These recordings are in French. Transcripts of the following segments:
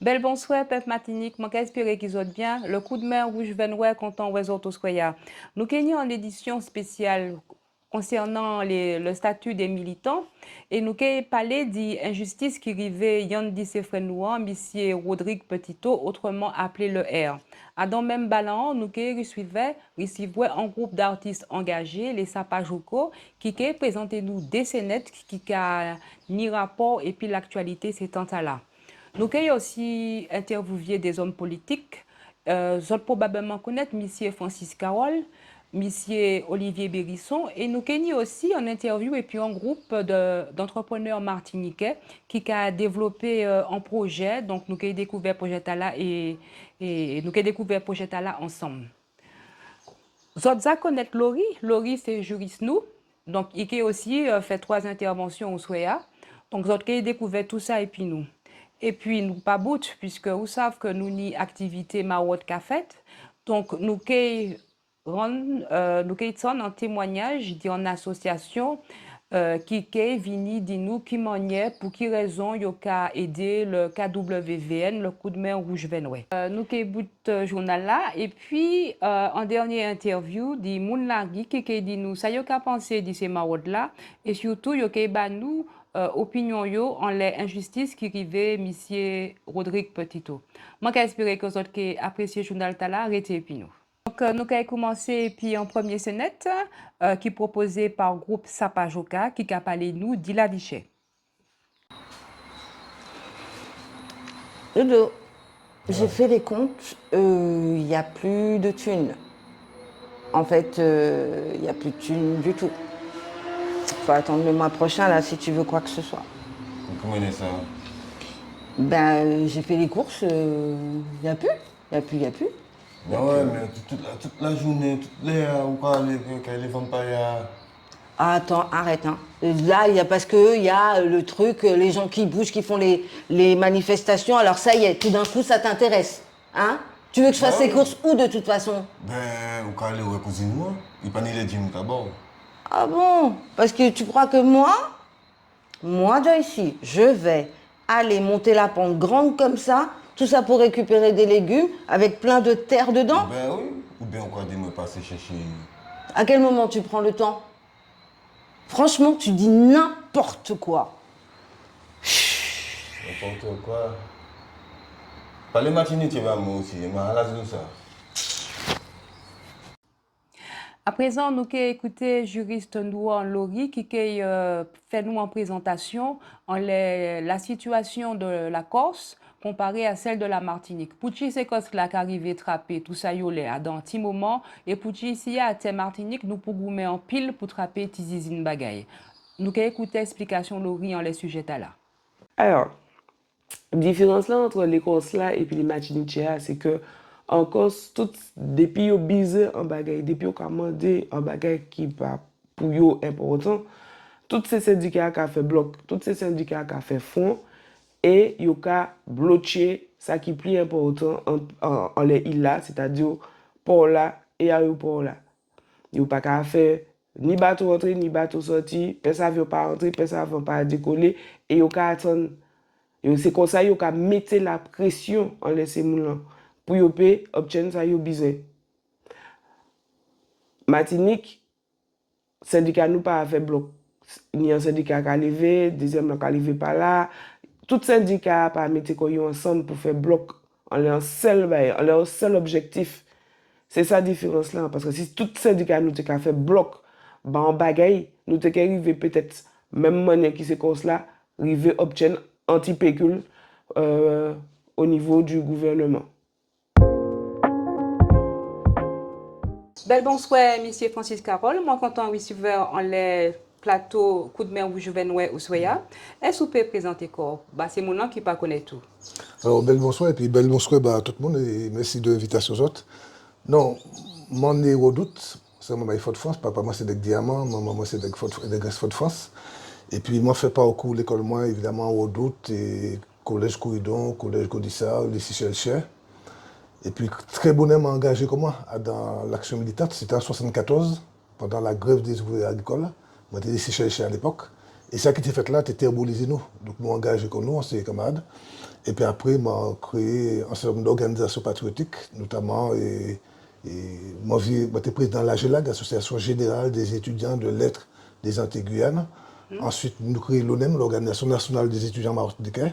Bel bonsoir, Pep Matinique. Moi, j'espère qu'ils ont bien. Le coup de main rouge venoué content Wesort Square. Nous gagnons en édition spéciale concernant le statut des militants et nous avons parlé d'injustice qui arrivait Yandi Sefrenouan, monsieur Rodrigue Petito, autrement appelé le R. À dans même ballon, nous recevions un groupe d'artistes engagés, les Sapajoko, qui ont présenté nous des scénettes qui a ni rapport et puis l'actualité s'étant là. Nous avons aussi interviewé des hommes politiques. Vous probablement connaître M. Francis Carole, M. Olivier Bérisson. Et nous avons aussi en interview et puis un groupe d'entrepreneurs martiniquais qui a développé un projet. Donc nous avons découvert le projet Tala et nous avons découvert le projet Tala ensemble. Vous connaissez Laurie. Laurie, c'est juriste nous. Donc il a aussi fait 3 interventions au SOEA. Donc vous avez découvert tout ça et puis nous. Et puis, nous pas bout, puisque vous savez que nous avons une activité Marotte qu'a faite. Donc, nous avons un témoignage d'une association qui est venue de nous, qui manière, pour qui raison il a aidé le KWVN, le coup de main rouge venoué. Nous avons bout journal là. Et puis, en dernière interview, dit Moun Lagui qui dit nous, ça y a pensé de ces Marotte là. Et surtout, il y a nous, opinion yo en les injustices qui arrivaient monsieur Rodrigue Petito. Moi j'espère que vous avez apprécié le journal Tala, arrêtez puis nous. Donc nous avons commencé puis en premier scénette qui est proposé par le groupe Sapajoka qui a parlé nous d'Ila Vichet. Dodo, j'ai fait les comptes, il n'y a plus de thunes. En fait, il n'y a plus de thunes du tout. Faut attendre le mois prochain là si tu veux quoi que ce soit. Comment il est ça? Ben j'ai fait les courses, il n'y a plus. Il y a plus. Ben ouais, mais toute la journée, toutes les heures, ou quoi, les vampires. Ah, attends, arrête. Hein. Là, parce qu'il y a le truc, les gens qui bougent, qui font les manifestations, alors ça y est, tout d'un coup ça t'intéresse. Hein? Tu veux que je fasse ces courses où de toute façon? Ben, ou quoi, aller au cousine moi? Il pas ni les dîmes d'abord. Ah bon? Parce que tu crois que moi Joyce, je vais aller monter la pente grande comme ça, tout ça pour récupérer des légumes avec plein de terre dedans? Ben oui. Ou bien on croit de me passer chercher. À quel moment tu prends le temps? Franchement, tu dis n'importe quoi. N'importe quoi. Pas les matinées, tu vas moi aussi. Mais là, c'est ça. À présent, nous avons écouté juriste Ndouan Lori qui a fait nous en présentation la situation de la Corse comparée à celle de la Martinique. Pour qui c'est Corse là qui arrive trapper tout ça dans un petit moment et pour qui ici à Martinique nous pouvons mettre en pile pour trapper tizizine bagaille. Nous avons écouté l'explication Lori en les sujets là. Alors, la différence là entre les Corses là et puis les Martiniquais, c'est que en Corse, depuis qu'ils ont bisé en bagaille, depuis qu'ils ont commandé en bagaille qui pas pour eux important, tous ces syndicats qui ont fait bloc, tous ces syndicats qui ont fait front, et ils ont bloqué ça qui est plus important en les îles là, c'est-à-dire port là et aéroport là. Ils n'ont pas qu'à faire ni bateau entrer, ni bateau sortir, personne ne veut pas entrer, personne ne veut pas décoller, et ils ont qu'à attendre. C'est comme ça qu'ils ont mettre la pression en laissant les gens pour obtenir ça qu'ils ont besoin. Martinique, syndicat nous pas fait bloc. Il y a un syndicat qui a levé, deuxième qui a levé par là. Tout syndicat pas mettre ensemble pour faire bloc en leur seul objectif. C'est ça la différence là. Parce que si tout syndicat nous a fait bloc, en bagaille, nous avons arrivé peut-être même manière qui c'est comme cela, arriver à obtenir anti-pécule au niveau du gouvernement. Bel bonsoir, monsieur Francis Carole. Moi, quand on receveur en les plateaux coup de main rouge venoué ou soya, est-ce que vous pouvez présenter quoi? C'est mon nom qui ne connaît pas tout. Alors, bel bonsoir, et puis bel bonsoir à tout le monde, et merci de l'invitation aux autres. Non, mon nez Redoute, c'est moi, Fort de France, papa, moi, c'est des diamants, maman, moi, c'est des Grèce Fort de France. Et puis, moi, je fais parcours l'école, moi, évidemment, Redoute, et collège Couridon, collège Godissard, lycée Chelcher. Et puis, très bonnement engagé comme moi dans l'action militante. C'était en 1974, pendant la grève des ouvriers agricoles. Moi, j'étais lycée Chelcher à l'époque. Et ça qui était fait là, c'était herbolisé nous. Donc nous engagés comme nous, on s'est camarades. Et puis après, on a créé un certain nombre d'organisations patriotiques, notamment, moi, j'étais président de l'AGELAG, Association Générale des étudiants de lettres des Antilles-Guyane. Ensuite, nous créons l'ONEM, l'Organisation nationale des étudiants martiniquais.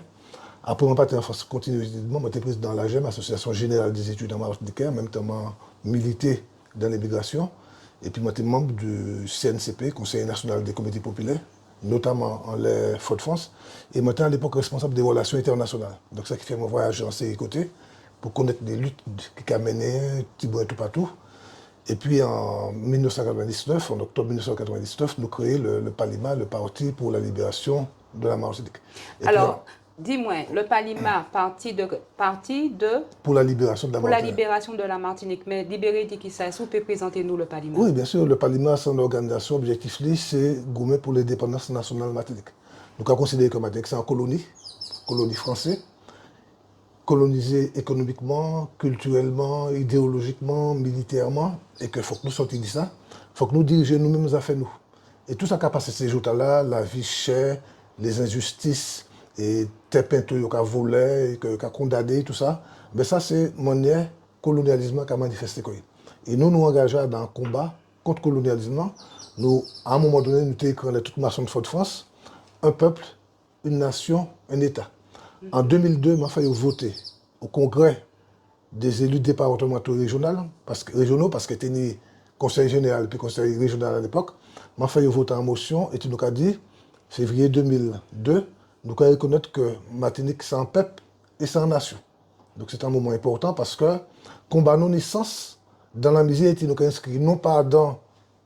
Après, mon parti en France continuellement, j'étais président de l'AGEM, Association Générale des étudiants martiniquais, en même temps, milité dans l'immigration. Et puis, j'étais membre du CNCP, Conseil national des comités populaires, notamment en les Fort-de-France. Et j'étais à l'époque responsable des relations internationales. Donc, ça qui fait mon voyage en ces côtés, pour connaître les luttes qui ont mené, Thibaut tout partout. Et puis en 1999, en octobre 1999, nous créons le PALIMA, le Parti pour la libération de la Martinique. Et Alors, dis-moi, le PALIMA, parti de pour la libération de la pour la Martinique. libération de la Martinique. Mais libérer dit qui ça? Est-ce que vous pouvez présenter nous le PALIMA? Oui, bien sûr, le PALIMA, son organisation, objectif, c'est gommer pour l'indépendance nationale Martinique. Nous avons considéré que Martinique, c'est une colonie française, colonisée économiquement, culturellement, idéologiquement, militairement, et qu'il faut que nous sortions de ça. Il faut que nous dirigeons nous-mêmes nos affaires, nous. Et tout ça qui a passé ces jours-là, la vie chère, les injustices, et tes peintures qui ont volé, qui ont condamné, tout ça, mais ça, c'est mon colonialisme qui a manifesté. Et nous nous engageons dans un combat contre le colonialisme. Nous, à un moment donné, nous avons écrit dans toute nation de Fort-de-France, un peuple, une nation, un État. En 2002, m'a fallu voter au congrès des élus départementaux régionaux parce que était né conseil général puis conseil régional à l'époque. M'a fallu voter en motion et tu nous as dit, février 2002, nous avons reconnaître que Martinique c'est un peuple et c'est une nation. Donc c'est un moment important parce que combat nos naissances dans la misère, tu nous as inscrit non pas dans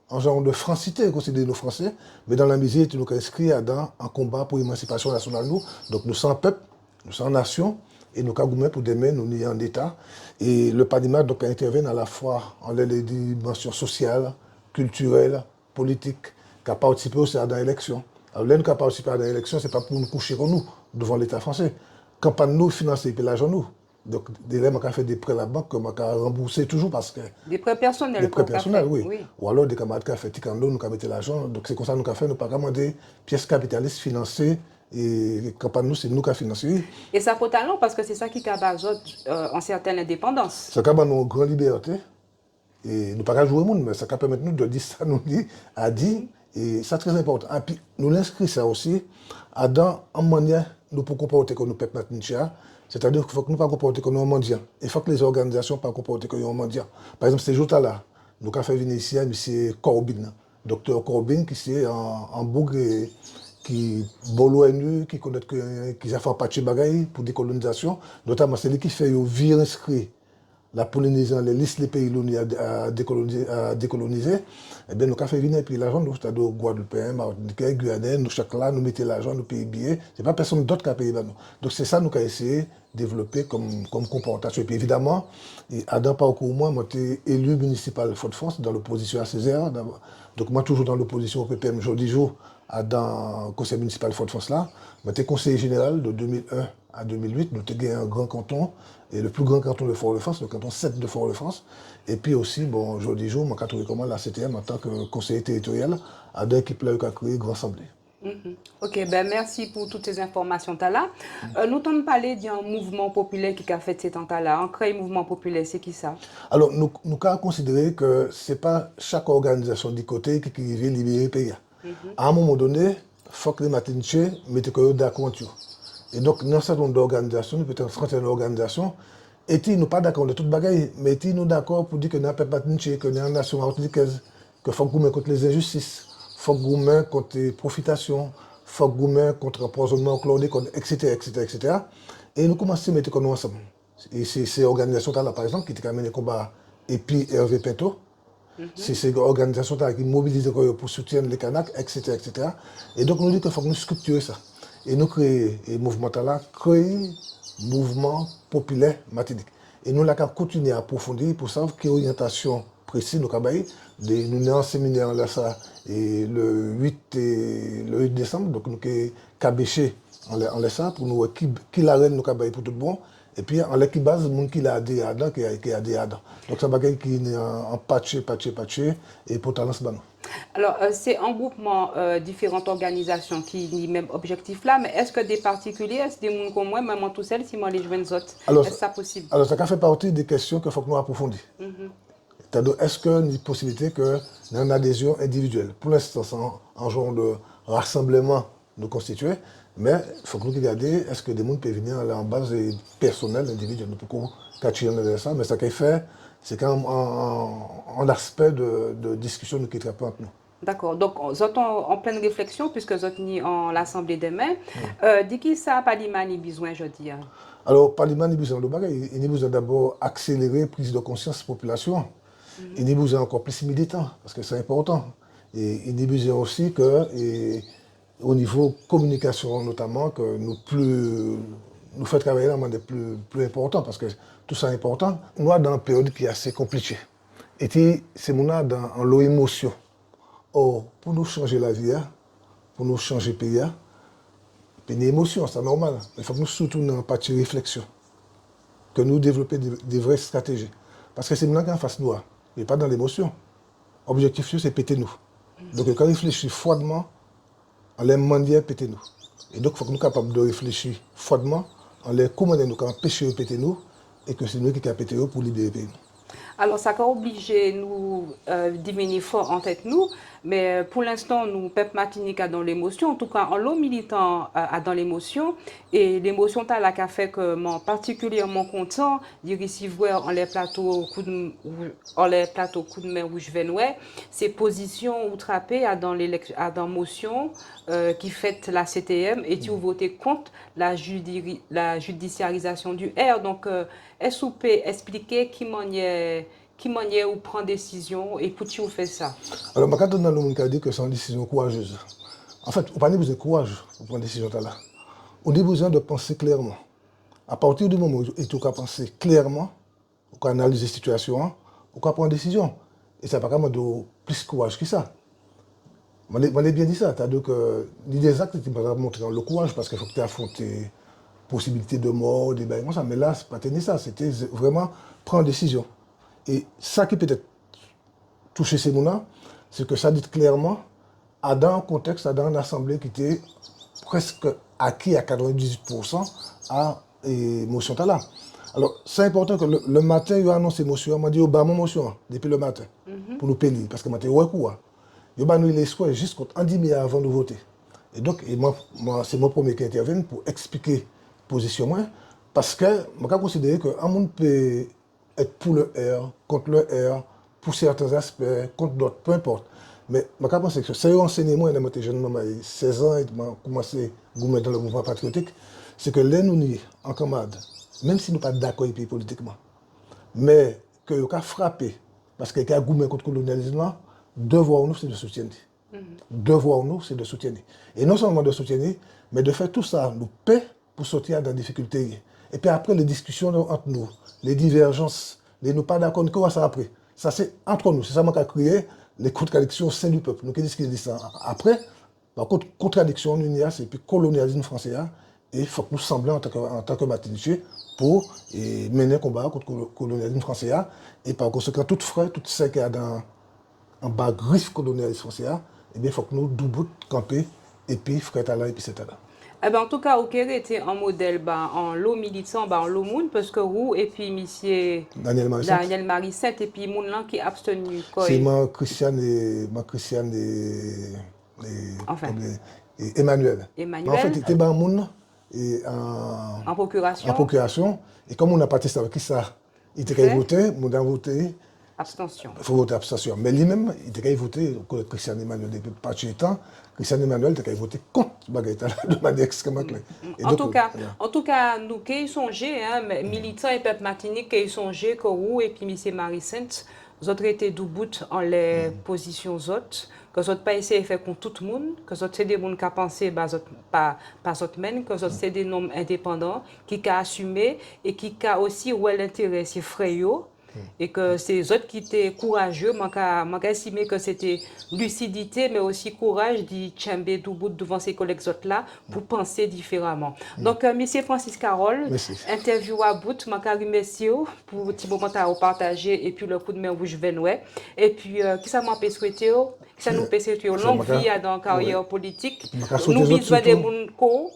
un genre de francité considéré nos Français, mais dans la misère, tu nous as inscrit dans un combat pour l'émancipation nationale nous. Donc nous sommes un peuple. Nous sommes nation et nous avons pour demain, nous sommes en État. Et le PALIMA donc, intervient à la fois en les dimensions sociales, culturelles, politiques, qui a participé aussi à l'élection. Alors, là, nous avons participé à l'élection, ce n'est pas pour nous coucher comme nous, devant l'État français. Campagne nous financer et l'argent nous. Donc, dès là, on a fait des prêts à la banque que on a remboursé toujours parce que. Des prêts personnels. Des prêts personnels, oui. Oui. Ou alors des camarades qui ont fait Ticando, nous avons mis l'argent. Donc, c'est comme ça que nous avons fait, nous n'avons pas demandé pièces capitalistes financées. Et campagne nous, c'est nous qui avons financé. Et ça pour talent parce que c'est ça qui a en certaine indépendance. Ça a une grande liberté. Et nous ne pouvons pas jouer au monde, mais ça permet nous de dire ça, nous dit, à dire. Et c'est très important. Et puis, nous l'inscrivons ça aussi dans une manière nous pour comporter comme nous peuple Martiniquais. C'est-à-dire qu'il faut que nous ne pas comporter comme nous mendiants. Il faut que les organisations ne pas comporter comme nous mendiants. Par exemple, ces jours-là, nous avons fait venir ici M. Corbin, docteur Corbin, qui est en Bourg qui l'ONU, qui connaît qu'ils ont fait un patch bagaille pour décolonisation, notamment c'est lui qui fait virer inscrit la Polynésie dans les listes des pays à décoloniser. Eh bien, nous avons fait venir puis l'argent, nous, c'est-à-dire Guadeloupéens, Martiniquais, Guyanais, nous chaque là, nous mettons l'argent, nous payons billets. Ce n'est pas personne d'autre qui a payé. Donc c'est ça nous avons essayé de développer comme comportation. Et puis évidemment, Adam parcours moi, été élu municipal de Fort-de-France dans l'opposition à Césaire. Donc moi, toujours dans l'opposition au PPM, jour 10 jours, dans le conseil municipal de Fort-de-France là. J'étais conseiller général de 2001 à 2008. Nous avons gagné un grand canton, et le plus grand canton de Fort-de-France, le canton 7 de Fort-de-France. Et puis aussi, bon, jour 10 jours, je suis comment la CTM en tant que conseiller territorial, à deux équipes là qui a créé Grand Assemblée. Ok, ben merci pour toutes ces informations là. Nous avons parlé d'un mouvement populaire qui a fait ces temps-là. On crée un mouvement populaire, c'est qui ça? Alors, nous avons considéré que ce n'est pas chaque organisation du côté qui vient libérer le pays. À un moment donné, il faut que les Martiniquais mettent d'accord. Et donc, dans un certain nombre d'organisations, peut-être 31 organisations, et nous pas d'accord de toute bagaille, mais nous d'accord pour dire que nous sommes un peuple Martiniquais, que nous sommes une nation martiniquaise, qu'il faut que nous contre les injustices, il faut que nous contre les profitations, il faut que nous contre l'empoisonnement chloré, etc., etc., etc. Et nous commençons à mettre nous ensemble. Et c'est ces organisations-là, par exemple, qui ont mené le combat, et puis Hervé Pinto. C'est ces organisations-là qui mobilisent pour soutenir les Kanaks, etc., etc. Et donc, nous disons qu'il faut que nous structurer ça. Et nous créons le mouvement-là, créer mouvement populaire Martinique. Et nous avons continué à approfondir pour savoir quelle orientation précise nous avons. Nous avons un séminaire là, ça, et le 8 décembre, donc nous avons cabéché en ça pour nous qui la reine nous avons pour tout bon. Et puis, en l'équipe base, le monde qui a des adhérents, qui a adhérents. Donc, c'est un bagage qui est en patché, et pour talent, c'est bon. Alors, c'est un groupement, différentes organisations qui ont le même objectif là, mais est-ce que des particuliers, est-ce des gens comme moi, même tout seul, si moi les joindre autres, est-ce que ça possible? Alors, ça fait partie des questions qu'il faut que nous approfondir. C'est-à-dire, est-ce qu'il y a une possibilité que dans une adhésion individuelle? Pour l'instant, c'est un genre de rassemblement nous constituer, mais il faut que nous regardions, est-ce que des gens peuvent venir en base personnelle, individuelle? Nous pouvons catcher dans ça, mais ce qu'il fait, c'est quand même un aspect de discussion qui est très peu entre nous. D'accord. Donc, vous êtes en pleine réflexion, puisque vous êtes en l'Assemblée demain. Dis qui ça, Parlement, a besoin, je dis? Alors, Parlement, il a besoin de bagage. Il a besoin d'abord accélérer la prise de conscience de la population. Il a besoin encore plus militant, parce que c'est important. Et il a besoin aussi que, au niveau communication notamment, que nous fait travailler dans des plus importants, parce que tout ça est important. Nous sommes dans une période qui est assez compliquée. Et c'est dans l'émotion. Or, pour nous changer la vie, pour nous changer le pays, c'est une émotion, c'est normal. Il faut que nous surtout dans une partie de réflexion, que nous développions des vraies stratégies. Parce que c'est maintenant qu'on fasse nous, et pas dans l'émotion. L'objectif, c'est péter nous. Donc, quand on réfléchit froidement, on les demande péter nous. Et donc, il faut que nous soyons capables de réfléchir froidement, on les commande nous, empêcher de péter nous, et que c'est nous qui avons pété pour libérer le pays. Alors, ça a obligé nous diminuer fort en tête nous, mais pour l'instant, nous, peuple Martinique, a dans l'émotion, en tout cas, en l'eau militant a dans l'émotion, et l'émotion t'a la fait que moi particulièrement content de recevoir en les plateaux coup de main rouge Venoué, ces positions outrapées à dans motion qui fait la CTM et tu voté contre la judiciarisation du R. Donc, est-ce que vous pouvez expliquer qui manière ou prend décision et pour qui vous fait ça? Alors, je vais vous dire que c'est une décision courageuse. En fait, on n'a pas besoin de courage pour prendre une décision là. On a besoin de penser clairement. À partir du moment où on peut penser clairement, on peut analyser la situation, on peut prendre une décision. Et ça n'a pas vraiment de plus de courage que ça. Je l'ai bien dit ça. C'est-à-dire que des actes qui peuvent montrer le courage parce qu'il faut que tu affrontes la possibilité de mort, des bails comme ça. Mais là, ce n'est pas ça. C'était vraiment prendre une décision. Et ça qui peut-être touché ces gens-là, c'est que ça dit clairement, dans un contexte, dans une assemblée qui était presque acquis à 98% à l'émotion là. Alors, c'est important que le matin, il a annoncé l'émotion. Il m'a dit, mon motion, depuis le matin, pour nous payer. Parce que matin, ouais, quoi. Il a nous les soins jusqu'à 10 minutes avant de voter. Et donc, moi, c'est mon premier qui intervient pour expliquer la position. Parce que je considère qu'un monde peut être pour le R, contre le R, pour certains aspects, contre d'autres, peu importe. Mais je pense que c'est un enseignement, quand j'étais jeune, 16 ans, et j'ai commencé à goûter dans le mouvement patriotique, c'est que les nous en camarade, même si nous ne sommes pas d'accord politiquement, mais que nous avons frappé, parce qu'il y a goûté contre le colonialisme, devoir nous, c'est de soutenir. Devoir nous, c'est de soutenir. Et non seulement de soutenir, mais de faire tout ça, nous paie pour sortir dans les difficultés. Et puis après, les discussions entre nous, les divergences, les nous pas d'accord, quoi ça après? Ça, c'est entre nous. C'est ça qui a créé les contradictions au sein du peuple. Nous, qu'est-ce qu'ils disent ça? Après, par contre, contradiction, c'est puis colonialisme français. Et il faut que nous semblions en tant que Martiniquais pour mener un combat contre le colonialisme français. Et par conséquent, tout frais, tout ce qu'il y a en bas griffe colonialisme français, eh bien, il faut que nous doublons camper et puis frère là et puis c'est là. Eh ben, en tout cas, au Kéré était un modèle en l'eau militant, en l'eau moun, parce que vous et puis monsieur Daniel Marissette et puis moun là qui abstenu. C'est Christiane et enfin. Et Emmanuel. Emmanuel. En fait, il était un moun en procuration. En procuration. Et comme on a participé avec qui ça, il était voté, on a voté. Abstention. Il faut voter abstention. Mais lui-même, il était voté contre Christian Emmanuel depuis pas de temps. Christian Emmanuel était voté contre Bagaïta de manière extrêmement claire. En tout cas, nous qui songeons, militants et peuple Martinique qui songent que vous et puis M. Marie-Sainte, vous avez été debout en les positions autres, que vous n'avez pas essayé de faire contre tout le monde, que vous avez des gens qui ont pensé pas votre même, que vous avez des noms indépendants qui ont assumé et qui ont aussi l'intérêt, c'est frère. Et que c'est autres qui étaient courageux, moi estimé que c'était lucidité, mais aussi courage d'y tchamber tout bout devant ces collègues autres là pour penser différemment. Donc, monsieur Francis Carole, Merci. interview à bout, moi remercie pour le petit moment à partager et puis le coup de main rouge Venoué. Et puis, qui ça m'a fait souhaiter, qui ça nous fait souhaiter longue vie dans la carrière politique. Nous besoin des gens,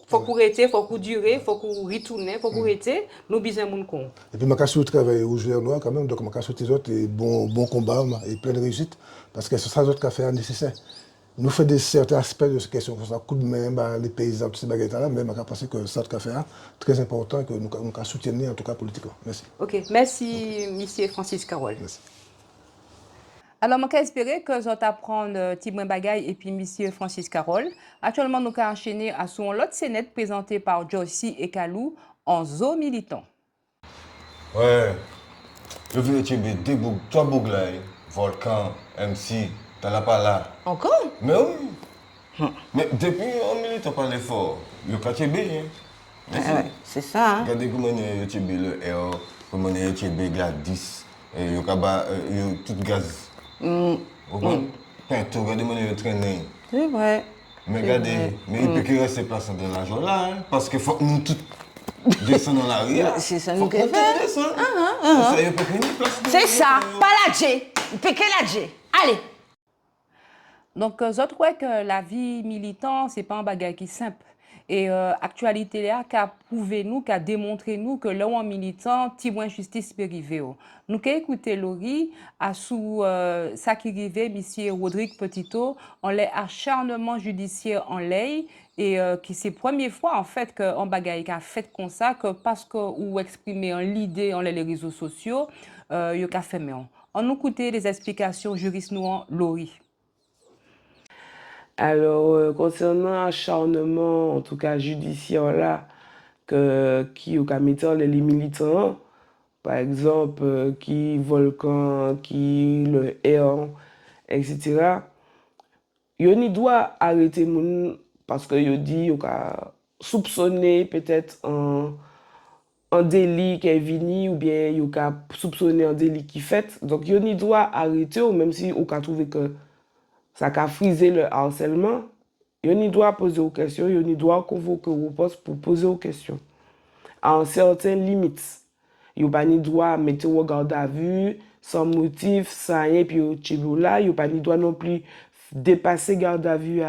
faut qu'on rete, faut qu'on dure, faut qu'on retourne, faut qu'on rete, nous besoin des gens. Et puis, je suis travaillé au Joueur Noir quand même, donc je suis les autres et bon combat et plein de réussite, parce que c'est ça qui a fait nécessaire. Nous faisons certains aspects de ces questions, comme ça, coup de main, les paysans, tous ces bagages-là, mais je pense que ça qui a fait très important et que nous soutenir en tout cas politiquement. Merci. Ok, merci, monsieur Francis Carole. Merci. Alors, je espère que vous allez apprendre Tibouin Bagay et puis monsieur Francis Carole. Actuellement, nous allons enchaîner à son lot scénette présenté par Joyce et Kalou en zoo militant. Ouais. Je viens de Tchébé, trois bouglailles, Volcan, MC, t'en as pas là. Encore? Mais oui. Mais depuis un militant pas l'effort, le cas Tchébé, hein. Merci. Ouais, c'est ça, hein? Regardez comment il y a Tchébé, le R, comment il y a Tchébé, Gladys, et il y a tout gaz. Vous comprenez? Regardez comment il y a traîné. C'est vrai. Mais C'est regardez, vrai. mais il peut qu'il reste place dans l'argent là, hein, parce qu'il faut que nous tous descendons dans la rue. C'est ça Faut nous que qui nous fait. tous descendons. Ça, il peut qu'il y ait une place. C'est ça, pas la Djé. Piquez la Djé. Allez. Donc, je crois que la vie militante, ce n'est pas un bagage qui est simple. Et l'actualité là, qui a prouvé nous, qui a démontré nous que là où en militant, Tibouin justice peut arriver. Nous avons écouté Laurie à sous ça qui arrivait, monsieur Rodrigue Petito, en les acharnement judiciaire en lait et qui c'est la première fois en fait qu'un bagage a fait comme ça, que parce que ou exprimer l'idée en les réseaux sociaux, il a fait mieux. On nous écouté les explications juristes nous en Laurie. Alors, concernant l'acharnement, en tout cas judiciaire là, qui au commettant les militants, par exemple, qui Volcan, qui le R, etc., il doit arrêter moun parce que il dit qu'il a soupçonné peut-être un délit qui est venu ou bien il a soupçonné un délit qui fait. Donc, il doit arrêter, ou même si on a trouvé que ça a frisé le harcèlement, il doit poser aux questions, il doit convoquer au poste pour poser aux questions. À certaines limites. Il n'y a pas ni droit mettre au garde à vue, sans motif, sans rien, puis au Tchiboula, il n'y a pas ni droit non plus dépasser garde à vue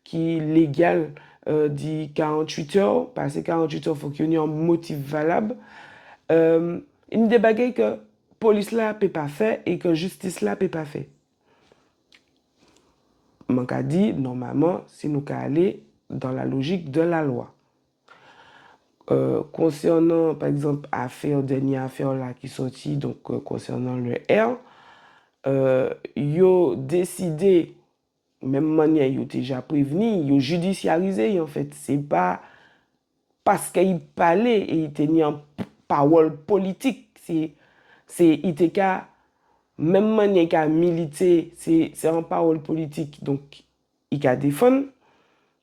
qui est légal de 48 heures. Passer 48 heures, il faut qu'il y ait un motif valable. Il y a des bagages que la police ne peut pas faire et que la justice ne peut pas faire. Je dit, normalement, si nous aller dans la logique de la loi. Concernant, par exemple, dernière affaire là qui sortit, donc concernant le R, ils ont décidé, même manière, ils ont déjà prévenu, ils ont judiciarisé en fait. C'est pas parce qu'il parlait et il tenait en parole politique, il était même manière qu'il a milité, c'est en parole politique, donc il a défendu.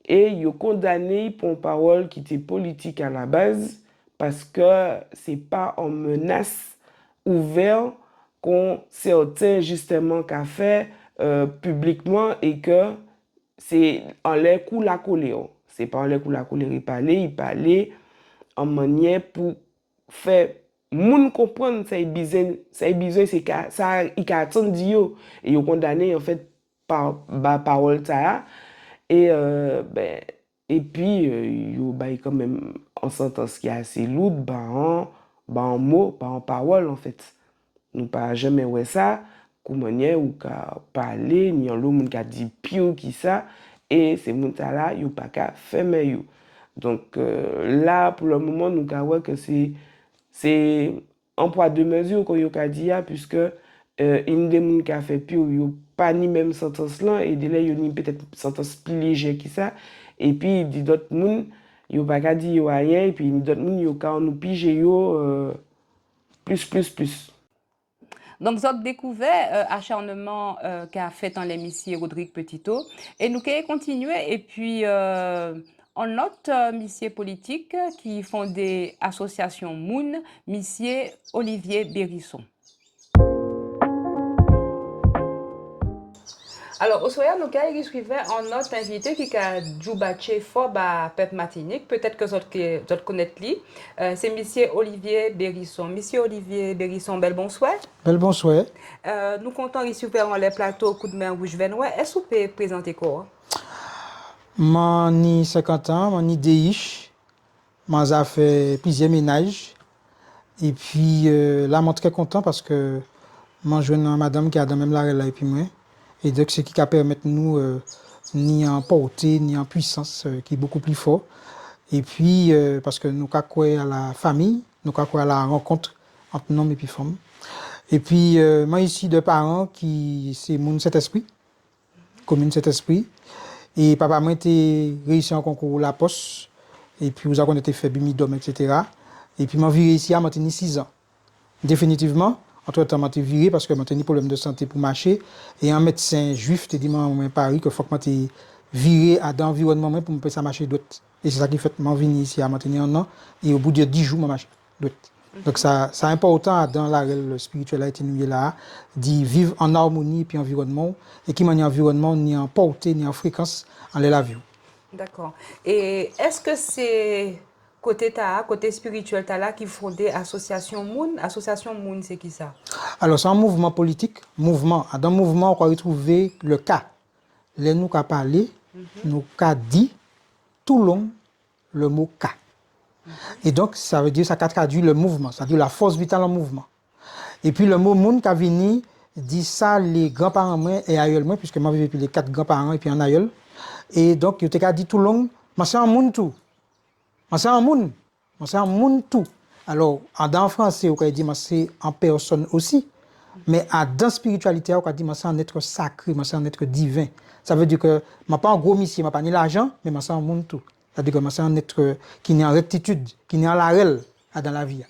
Et il est condamné pour une parole qui était politique à la base parce que ce n'est pas en menace ouverte qu'on certains justement qu'a fait publiquement et que c'est en l'air coup la colère. Ce n'est pas en l'air coup la colère, il parlait en manière pour faire moun comprendre ça besoin c'est ça il a attendu et il est condamné en fait par parole ça. Et, et puis, il y a quand même une sentence qui est assez lourde, en mots, en paroles, en fait. Nous pas jamais ouais ça, comment ou qu'à parler, ni en l'homme qui a dit pire qui ça, et ces gens-là, ils n'ont pas qu'à faire mieux. Donc, là, pour le moment, nous avons que c'est un poids de mesure qu'on a dit, puisque une des gens qui a fait pire, il pas ni même sentence là et de là il y a peut-être sentence plus légère que ça et puis il dit d'autres monde il pas qu'à dire rien et puis d'autres monde il quand nous piger plus. Donc, vous avez découvert l'acharnement qu'a fait dans l'émission Rodrigue Petito. Et nous allons continuer. Et puis, on note monsieur politique qui font des associations Moon, monsieur Olivier Bérisson. Alors, au soir, nous avons suivi un autre invité qui a joué fort à Peuple Martinique. Peut-être que vous connaissez lui. C'est Monsieur Olivier Bérisson. Monsieur Olivier Bérisson, bel bonsoir. Bel bonsoir. Nous comptons recevoir les plateaux Coup de main Rouge Venois. Est-ce que vous pouvez présenter quoi? Moi, j'ai 50 ans, moi, j'ai DIH. Moi, j'ai fait plusieurs ménages. Et puis là, je suis très content parce que moi, je une madame qui a dans même la là et puis moi. Et donc, ce qui permet nous, ni en portée, ni en puissance, qui est beaucoup plus fort. Et puis, parce que nous avons à la famille, nous avons à la rencontre entre hommes et puis femmes. Et puis, moi, ici, deux parents qui, c'est mon Saint-Esprit, commune Saint-Esprit. Et papa, moi, était réussi en concours La Poste. Et puis, nous avons été fait Bimidom, etc. Et puis, moi, viré ici à Montigny 6 ans. Définitivement, entre-temps, je viré parce que j'ai des problèmes de santé pour marcher. Et un médecin juif te dit, moi, à Paris, qu'il faut que je viré dans l'environnement pour me faire marcher d'autres. Et c'est ça qui fait que je suis venu ici à Montigny un an. Et au bout de 10 jours, je marche d'autres. Donc, ça c'est important dans la réelle spiritualité là, d'y vivre en harmonie et puis environnement. Et qui m'a environnement, ni en portée, ni en fréquence, en la vie. D'accord. Et est-ce que c'est côté spirituel là qui fondait Association Moon? Association Moon, c'est qui ça? Alors, c'est un mouvement politique. Dans le mouvement, on va retrouver le cas. Les nous qu'a parlé, nous qu'a dit tout long le mot cas. Et donc, ça veut dire, ça traduit le mouvement, ça veut dire la force vitale en mouvement. Et puis, le mot moun qu'a venu dit ça les grands-parents moi et aïeul moi, puisque moi, j'ai vécu les 4 grands-parents et puis un aïeul. Et donc, il t'a dit tout long, moi, c'est un moun tout. Moi, c'est un moun. Moi, c'est un moun tout. Alors, dans français, on dit, moi, c'est en personne aussi. Mais dans la spiritualité, on dit, moi, c'est un être sacré, moi, c'est un être divin. Ça veut dire que, moi, pas un gros monsieur, moi, pas ni l'argent, mais moi, c'est un moun tout. C'est-à-dire que moi, c'est un être qui n'est en rectitude, qui n'est en la réelle dans la vie.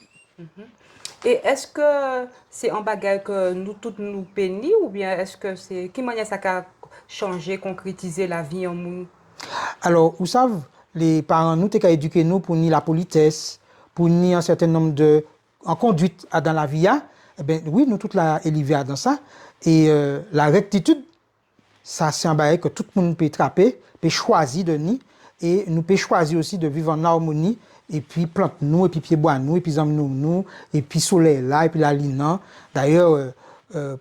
Et est-ce que c'est un bagage que nous toutes nous pénis ou bien est-ce que c'est qui manière ça a changé, concrétiser la vie en nous? Alors, vous savez, les parents nous t'ont éduqué nous pour ni la politesse, pour ni un certain nombre de en conduite dans la vie. Eh bien, oui, nous toutes la élevés dans ça. Et la rectitude, ça c'est un bagage que tout le monde peut attraper, peut choisir de ni. Et nous pouvons choisir aussi de vivre en harmonie, et puis plante nous, et puis pied bois nous, et puis zam nous, et puis soleil là, et puis la ligne là. D'ailleurs,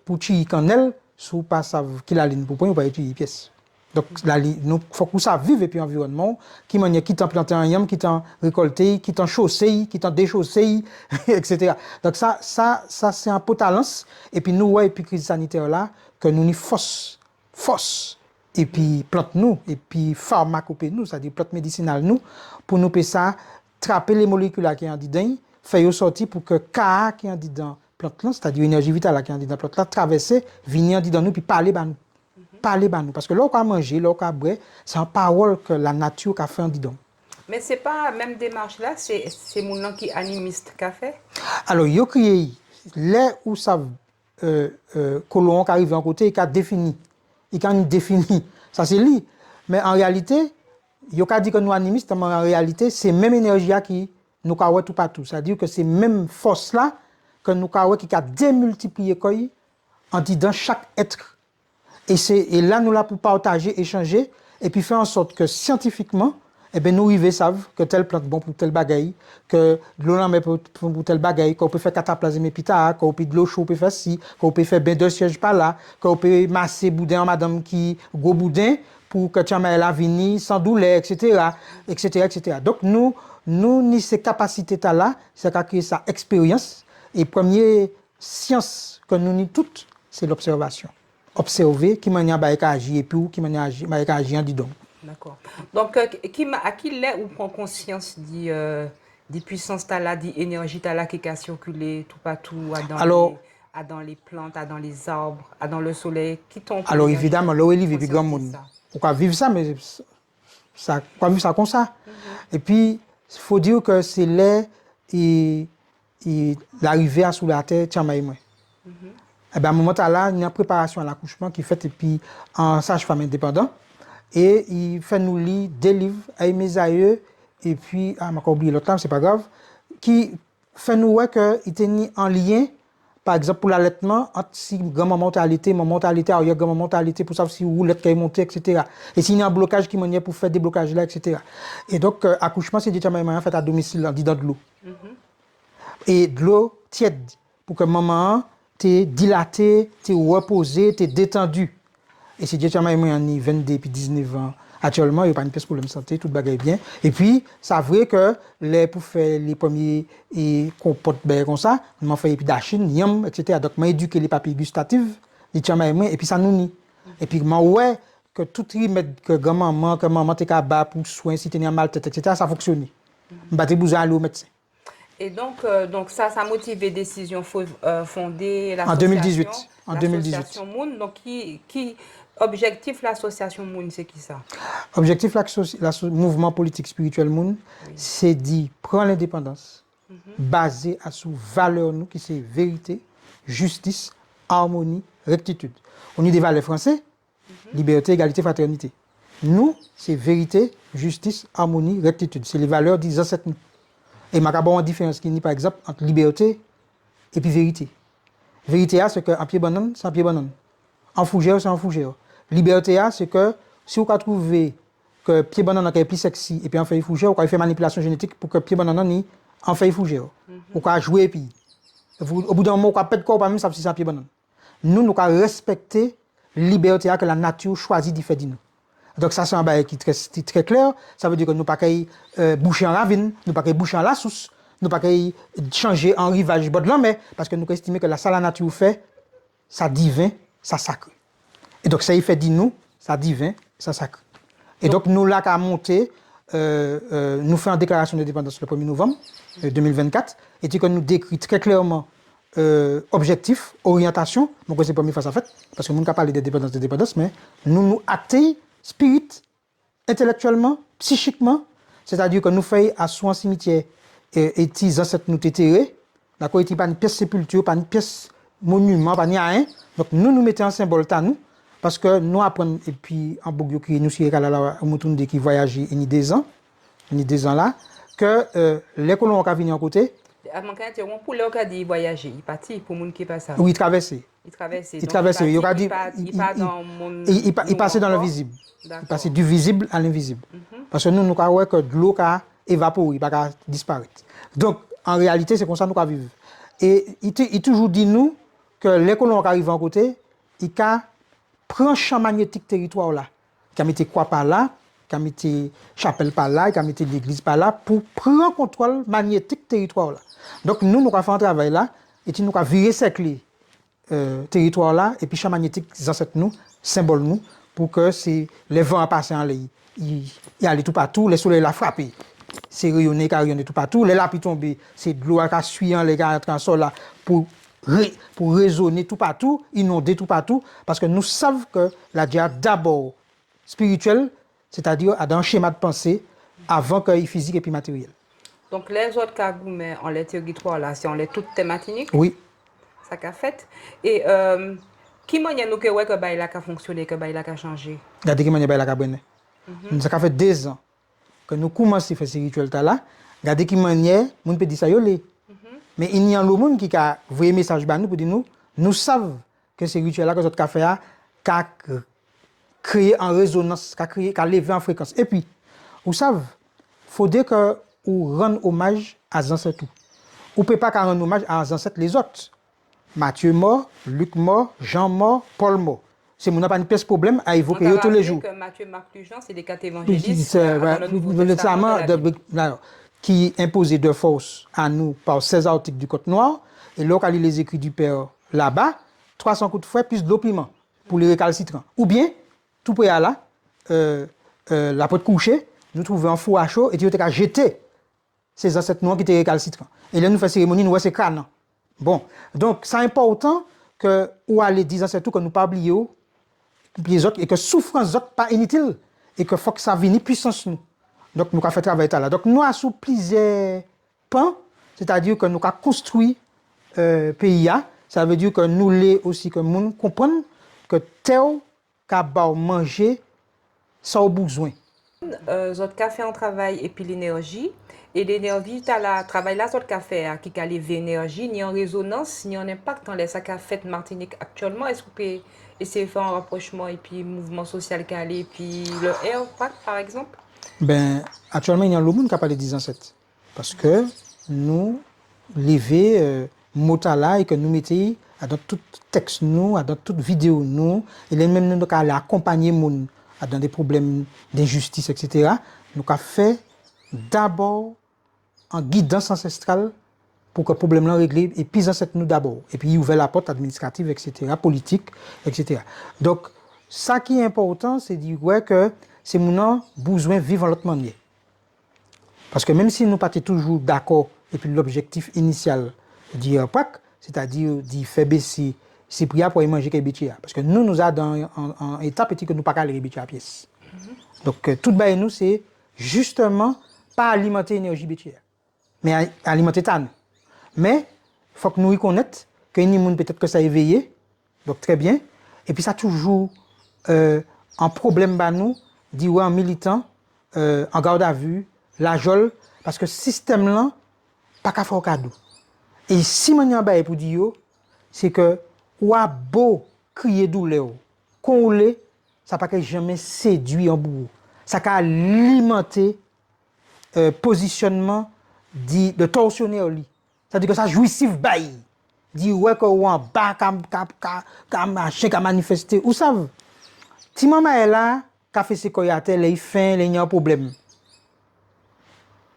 pour tuer cannelle, si vous ne savez pas qu'il a la ligne pour point, vous ne pouvez pas tuer pièce. Donc, il faut que ça vive et puis environnement, qui t'en planté un yam, qui t'en récolté, qui t'en chaussé, qui t'en déchaussé, etc. Donc, ça c'est un potalence. Et puis, nous, et puis crise sanitaire là, que nous n'y force. Et puis, plante nous, et puis, pharmacopée nous, c'est-à-dire plante médicinale nous, pour nous ça, trapper les molécules qui sont dedans, faire sortir pour que K qui est dedans plante là, c'est-à-dire énergie vitale qui est dedans plante là, traverser, venir dedans nous, puis parler nous. Parler nous. Parce que là, on a mangé, là, on a boire, c'est une parole que la nature a fait en dedans. Mais ce n'est pas la même démarche là, c'est mon nom qui est animiste qu'a fait. Alors, il y a créé, là où ça, colon qui arrive en côté, il a défini. Ça, c'est lui. Mais en réalité, il y a dit que nous animistes, mais en réalité, c'est la même énergie qui nous a tout partout. C'est-à-dire que c'est la même force là que nous a qui a démultiplié en disant chaque être. Et là, nous là pour partager, échanger, et puis faire en sorte que scientifiquement, eh bien, nous arrivons savent que telle plante bon pour tel bagaille, que l'eau là pour tel bagaille, qu'on peut faire cataplasme épita, qu'on peut de l'eau chaude, qu'on peut faire ci, qu'on peut faire ben deux sièges par là, qu'on peut masser boudin en madame qui gros boudin pour que tu aies la vini sans douleur, etc., etc., etc. Donc nous ni ces capacités là, c'est qu'à créer sa expérience. Et première science que nous ni toutes, c'est l'observation. Observer qui manière à agir et puis qui manière à agir en disant. D'accord. Donc, à qui l'est ou prend conscience des puissances là, des énergies là qui a circulé tout partout, dans les plantes, dans les arbres, dans le soleil, qui tombe. Alors évidemment, là où il vit grand monde. On peut vivre ça, mais ça, on peut vivre ça comme ça. Et puis, il faut dire que c'est là l'arrivée à sous la terre, tiens, moi. Et bien, à un moment là, il y a une préparation à l'accouchement qui fait et puis en sage-femme indépendant. Et il fait nous lire des livres avec mes aïeux, et puis, m'a oublié l'autre temps, c'est pas grave, qui fait nous voir qu'il était en lien par exemple, pour l'allaitement, si grand-maman t'a allaité, maman t'a allaité, ailleurs grand-maman t'a allaité pour savoir si roulette qui est montée, etc. Et s'il y a un blocage qui m'a pour faire des blocages là, etc. Et donc, accouchement, c'est déjà maman fait à domicile, en disant de l'eau. Et de l'eau tiède, pour que maman t'es dilatée, t'es reposée, t'es détendue. Et c'est déjà maman en 22 et 19 ans. Actuellement, il n'y a pas une pièce pour problème de santé, tout bagaille bien. Et puis, c'est vrai que pour faire les premiers compotes comme ça, on fait des dachines, yam, etc. Donc, on éduqué les papilles gustatives, les tchamaïmouins, et puis ça nous nie. Et puis, ouais, que tout remède que grand-maman, que maman t'es capable pour soin, si t'es mal tête, etc., ça fonctionne. On va te aller au médecin. Et donc ça a motivé des décisions fondées En 2018. En 2018. L'association Moon. Donc, objectif l'association Moon, c'est qui ça? Objectif le mouvement politique spirituel Moon, c'est d'y prendre l'indépendance, basée à sous valeurs nous, qui c'est vérité, justice, harmonie, rectitude. On a des valeurs français, liberté, égalité, fraternité. Nous, c'est vérité, justice, harmonie, rectitude. C'est les valeurs des ancêtres nous. Et ma une différence qui n'est par exemple entre liberté et puis vérité. Vérité, c'est qu'un pied banane, c'est un pied banane. En fougère, c'est en fougère. Liberté, c'est que si vous trouvez que pied banane est plus sexy et puis en fait fougère, vous pouvez faire manipulation génétique pour que pied banane ni en fait fougère. Vous pouvez jouer et puis au bout d'un moment, vous pouvez perdre corps, même si c'est un pied banane. Nous devons respecter la liberté que la nature choisit de faire de nous. Donc ça, c'est un bail qui est très clair. Ça veut dire que nous ne pouvons pas boucher en ravine, nous ne pouvons pas boucher en la source, nous ne pouvons pas changer en rivage bord de la mer, parce que nous estimons que la nature fait, ça divin, ça sacré. Et donc ça, il fait dit nous, ça divin, ça sacré. Et donc nous, là, qu'à monter, nous faisons une déclaration d'indépendance le 1er novembre 2024, et que nous décrit très clairement objectif, orientation, donc c'est la première fois ça fait, parce que nous ne pouvons pas parler de dépendance, mais nous actons spirit, intellectuellement, psychiquement, c'est-à-dire que nous faisons à soi un cimetière et tes ancêtres nous t'éterrés, d'accord, et pas une pièce sépulture, pas une pièce monument, pas rien. Donc nous mettons un symbole à nous, parce que nous apprenons, et puis en Bougyo qui nous sommes là, Moutounde qui voyage il y a des ans là, que les colons qui viennent à côté. Avant pour les gens qui voyagent, ils partent pour les gens qui passent. Oui, ils traversent. Ils traversent. Ils traversent. Ils passent dans l'invisible. Ils passent du visible à l'invisible. Parce que nous croyons que de l'eau a évaporé, il ne va pas disparaître. Donc, en réalité, c'est comme ça que nous vivons. Et il toujours dit nous que les colons qui arrivent à côté, ils prennent le champ magnétique territoire là. Ils mettent quoi par là, ils mettent chapelle par là, ils mettent l'église par là, pour prendre contrôle magnétique territoire là. Donc, nous avons fait un travail là, et nous avons viré cercler territoire là, et puis champ magnétique, nous, symbole nous, pour que les vents passent en l'air. Il allait tout partout, les soleils la frappé. C'est rayonné, rayonné tout partout. Les lapis tombés, c'est de l'eau qui suit les gars en sol là pour résonner tout partout, inonder tout partout, parce que nous savons que la dia d'abord spirituelle, c'est-à-dire dans un schéma de pensée, avant qu'il y ait physique et puis matériel. Donc les autres cagoumets en les territoires là, c'est en les toutes thématiques. Oui. Ça qu'a fait. Et qui m'a dit que bail a fonctionné, que bail a changé? Regardez qui m'a dit bail a bonne. Ça fait 2 ans que nous commençons à faire ce rituel là. Regardez qui m'a dit, mon peut dire ça yolé. Mais il y a le monde qui a envoyé un message à nous pour dire nous savons que ce rituel là que notre fait a créé en résonance, qu'a levé en fréquence. Et puis, vous savez, il faudrait que vous rendiez hommage à les ancêtres. Vous ne pouvez pas rendre hommage à les ancêtres les autres. Mathieu mort, Luc mort, Jean mort, Paul mort. C'est mon pas une pièce problème à évoquer tous les jours. Que Matthieu, Marc, Jean, c'est des quatre évangélistes qui imposaient de force à nous par 16 articles du Code Noir. Et là, quand il les écrits du Père là-bas, 300 coups de fouet plus de l'eau piment pour les récalcitrants. Ou bien, tout près à là, la porte couchée, nous trouvons un four à chaud et tu as jeté ces ancêtres noirs qui étaient récalcitrants. Et là, nous faisons cérémonie, nous voyons ces crânes. Bon, donc c'est important que ou aller dire c'est tout que nous pas oublier les autres et que souffrance autres pas inutile et que faut que ça vienne puissance nous. Donc nous avons fait travail là. Donc nous avons plusieurs pans, c'est-à-dire que nous avons construit pays ça veut dire que nous les aussi que nous comprendre que tel qu'a manger sans besoin. Zot café en travail et puis l'énergie. Et l'énergie, tu as la travail là, zot café qui a levé l'énergie, ni en résonance, ni en impact dans les sacs à fête Martinique actuellement. Est-ce que vous pouvez essayer de faire un rapprochement et puis mouvement social qui et puis le Air Pack par exemple? Ben, actuellement, il y a le monde qui a parlé de 17. Parce que nous, lever mot à là et que nous mettons dans tout texte, nous, dans toute vidéo, nous, et les mêmes nous allons accompagner monde dans des problèmes d'injustice, etc. Nous avons fait d'abord en guidance ancestrale pour que le problème soit réglé, et puis cette nous d'abord. Et puis, il ouvre la porte administrative, etc., politique, etc. Donc, ça qui est important, c'est de dire ouais, que c'est mon besoin de vivre en l'autre manière. Parce que même si nous pas toujours d'accord, et puis l'objectif initial du PAC, c'est-à-dire d'y faire baisser ces prix pour y manger que les parce que nous avons en étape que nous pas aller les à pièce. Donc, tout le nous, c'est justement pas alimenter l'énergie bétière, mais alimenter tan. Mais il faut que nous reconnaissions que les gens peut-être que ça éveillé, donc très bien. Et puis ça toujours un problème bah nous, dit ouais en militant, en garde à vue, la jol, parce que ce système là, pas qu'à faire cadeau. Et si on y a pour dire, c'est que ou a beau crier douleur, qu'on l'est, ça pas jamais séduit en bout. Ça peut alimenter positionnement de tortionnaire. C'est-à-dire que ça jouissif bail. Dit ouais que ou en bas comme machin qui manifester. Ou savez, si maman est là, qu'a fait ses coyatel, il fait, il y a un problème.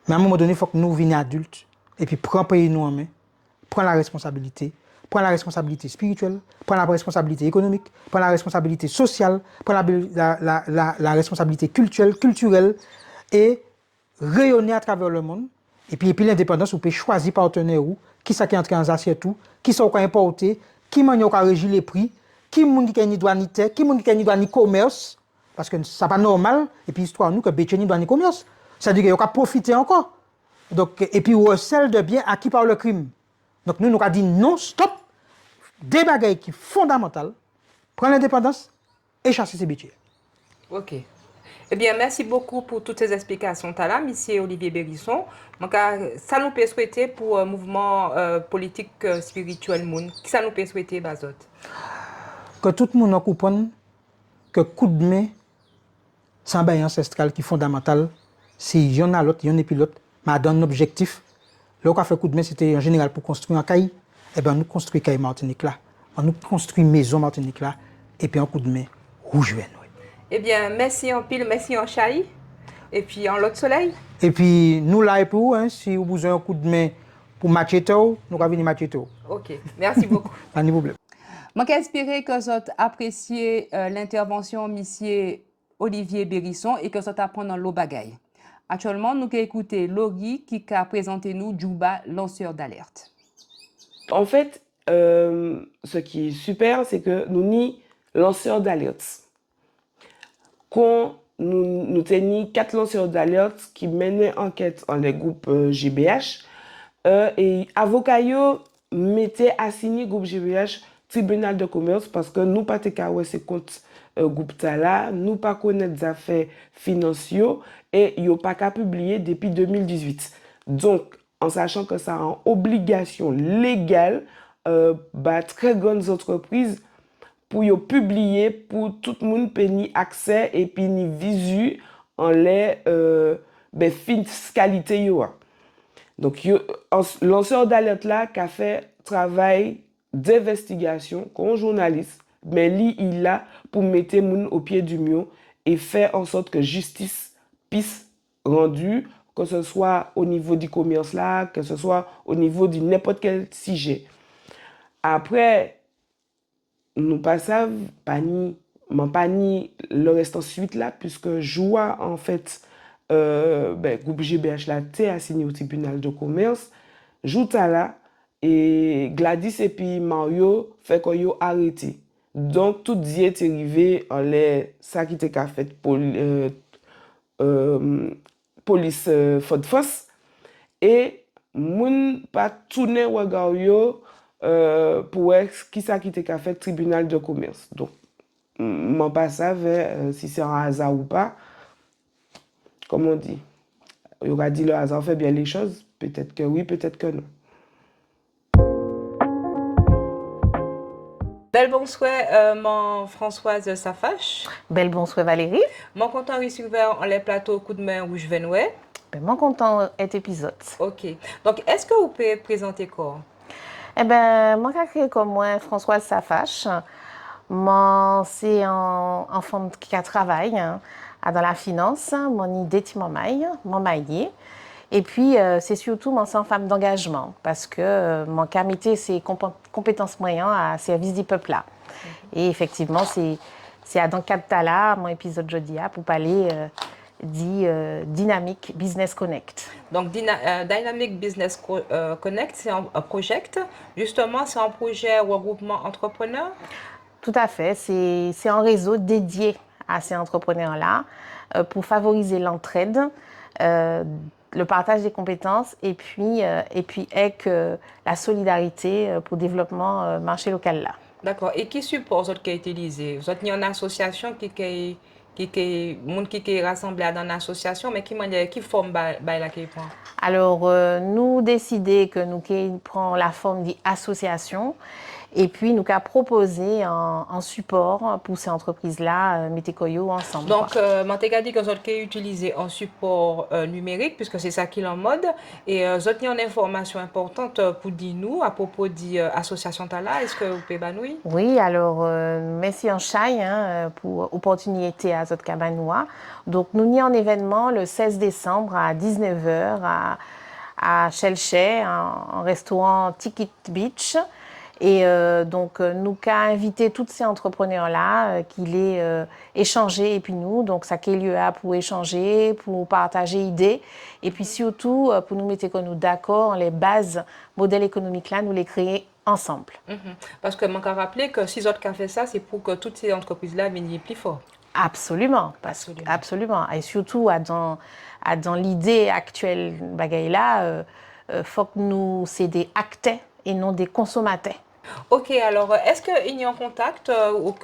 Mais à un moment donné, il faut que nous venions adultes et puis prendre pays nous en main, prendre la responsabilité spirituelle, prendre la responsabilité économique, prendre la responsabilité sociale, prendre la responsabilité culturelle et rayonner à travers le monde. Et puis l'indépendance, vous pouvez choisir partenaire ou qui ça qui entre en assiette tout, qui ça qui importer, qui man qui régir les prix, qui moun qui ni droit ni terre, qui moun qui ni droit ni commerce parce que ça pas normal et puis histoire nous que bétier ni droit ni commerce. C'est-à-dire qu'il y a profiter encore. Donc et puis recel de biens acquis par le crime. Donc nous avons dit non, stop. Des bagailles qui sont fondamentales, prendre l'indépendance et chasser ces bétiers. Ok. Eh bien, merci beaucoup pour toutes ces explications. Là, monsieur Olivier Bérisson. Donc, ça nous peut souhaiter pour un mouvement politique spirituel monde. Qui ça nous peut souhaiter, Bazot? Que tout le monde comprenne que coup de main, c'est un bail ancestral qui est fondamental. Si il y en a l'autre, il y en a puis l'autre, mais dans un objectif. Là, on a fait coup de main, c'était en général pour construire un caille. Eh bien, nous construisons caille Martinique là. On nous construit maison Martinique là. Et puis, un coup de main, rouge vert. Eh bien, merci en pile, merci en chahi. Et puis, en l'autre soleil. Et puis, nous là, et pour hein, si vous avez besoin d'un coup de main pour matcher tout, nous allons venir matcher tout. Ok, merci beaucoup. Pas de problème. Je j'espère que vous avez apprécié l'intervention de M. Olivier Bérisson et que vous avez appris dans l'eau bagaille. Actuellement, nous allons écouter Laurie qui a présenté nous Djouba, lanceur d'alerte. En fait, ce qui est super, c'est que nous sommes lanceurs d'alerte. Quand nous tenions 4 lanceurs d'alerte qui menaient enquête en les groupes GBH, et avocats mettaient assigné groupe GBH tribunal de commerce parce que nous pas ces comptes groupe là, nous pas connaître des affaires financières et ils n'ont pas qu'à publier depuis 2018. Donc, en sachant que ça a une obligation légale, très grandes entreprises pour y publier pour tout le monde payer accès et puis ni visu en les fiscalité yo. Donc lanceur d'alerte là qui a fait travail d'investigation comme journaliste mais lui il a pour mettre moun au pied du mur et faire en sorte que justice puisse rendue que ce soit au niveau du commerce là, que ce soit au niveau de n'importe quel sujet. Après nous pas savent pas ni le reste ensuite là puisque joie en fait groupe GBH là t'est assigné au tribunal de commerce joue là et Gladys et puis Mario fait qu'on yo arrêté donc tout dit est arrivé en les ça qui était fait pour police faute force et moun pas tourner regard yo pour qui ça qui était fait tribunal de commerce. Donc m'en pas savais si c'est un hasard ou pas. comme on dit, il aura dit le hasard fait bien les choses. Peut-être que oui, peut-être que non. Bel bonsoir, mon Françoise Safache. Bel bonsoir Valérie. Mon content recevoir en les plateaux coup de main Rouge Venouet. Ben, mon content est épisode. Ok. Donc, est-ce que vous pouvez présenter quoi? Eh ben, moi, j'ai créé comme moi Françoise Safache. Moi, c'est un femme qui travaille dans la finance. Mon idée, c'est mon maillé. Et puis, c'est surtout mon sans femme d'engagement parce que mon métier, c'est compétences moyennes à service du peuple là. Et effectivement, c'est dans le cadre de là, mon épisode jeudi pour parler Dynamic Business Connect. Donc, Dynamic Business Connect, c'est un projet. Justement, c'est un projet regroupement entrepreneur. Tout à fait. C'est un réseau dédié à ces entrepreneurs-là pour favoriser l'entraide, le partage des compétences et puis avec la solidarité pour le développement marché local là. D'accord. Et qui support vous qui utilisé? Vous êtes une association qui est rassemblée dans une association, mais qui forme la qui prend? Alors, nous décidons que nous prenons la forme d'association et puis nous avons proposé un support pour ces entreprises-là, mettez-koyo ensemble. Donc, je dit que vous avez utilisé un support numérique, puisque c'est ça qui est en mode, et vous avez une information importante pour dire nous à propos de l'association Tala. Est-ce que vous pouvez banouir? Oui, alors, merci en chai pour l'opportunité à Zot Kabanoua. Donc, nous avons un événement le 16 décembre à 19h à Chelche, un restaurant Ticket Beach. Et donc, nous avons invité tous ces entrepreneurs-là qui les échanger et puis nous, donc ça qui est lieu pour échanger, pour partager idées et puis surtout pour nous mettre nous d'accord les bases modèles économiques là, nous les créer ensemble. Parce que je me rappelle que si autres ont fait ça, c'est pour que toutes ces entreprises-là viennent plus fort. Absolument, absolument. Et surtout dans l'idée actuelle là, faut que nous c'est des acteurs et non des consommateurs. Ok, alors est-ce qu'il y a un contact au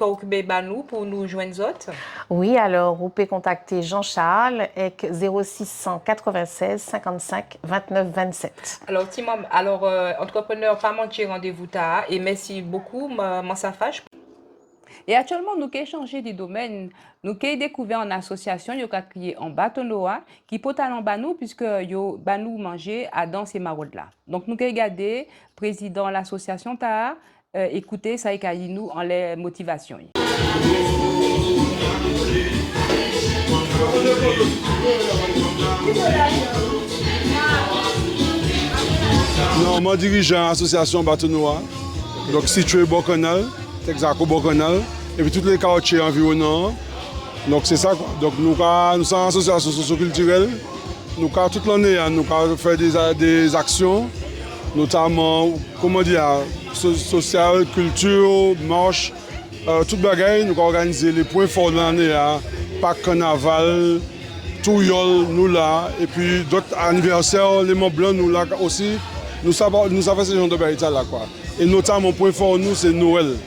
Banou pour nous joindre autres? Oui, alors vous pouvez contacter Jean-Charles avec 0696 55 29 27. Alors, entrepreneur, pas manquer rendez-vous tard et merci beaucoup, mon Safache. Et actuellement, nous avons changé de domaine. Nous avons découvert une association qui a créé en Batonoa qui peut aller en Banou puisque yo Banou manger à dans ces maraudes là. Donc nous avons regardé président de l'association ta écouter ça et nous en les motivations. Non, moi dirigeant l'association Batonoa, donc situé au Bocanal, Texaco Bocanal, et puis tous les quartiers environnants. Donc c'est ça. Donc nous sommes une association socio-culturelle. Nous avons toute l'année, nous avons fait des actions, notamment, comment dire, social, culture, marche, toute bagaille. Nous avons organisé les points forts de l'année, Pâques, Carnaval, Touyol, nous là, et puis d'autres anniversaires, les Mont Blanc, nous là aussi. Nous avons fait ce genre de bagaille là, quoi. Et notamment, point fort, nous, c'est Noël.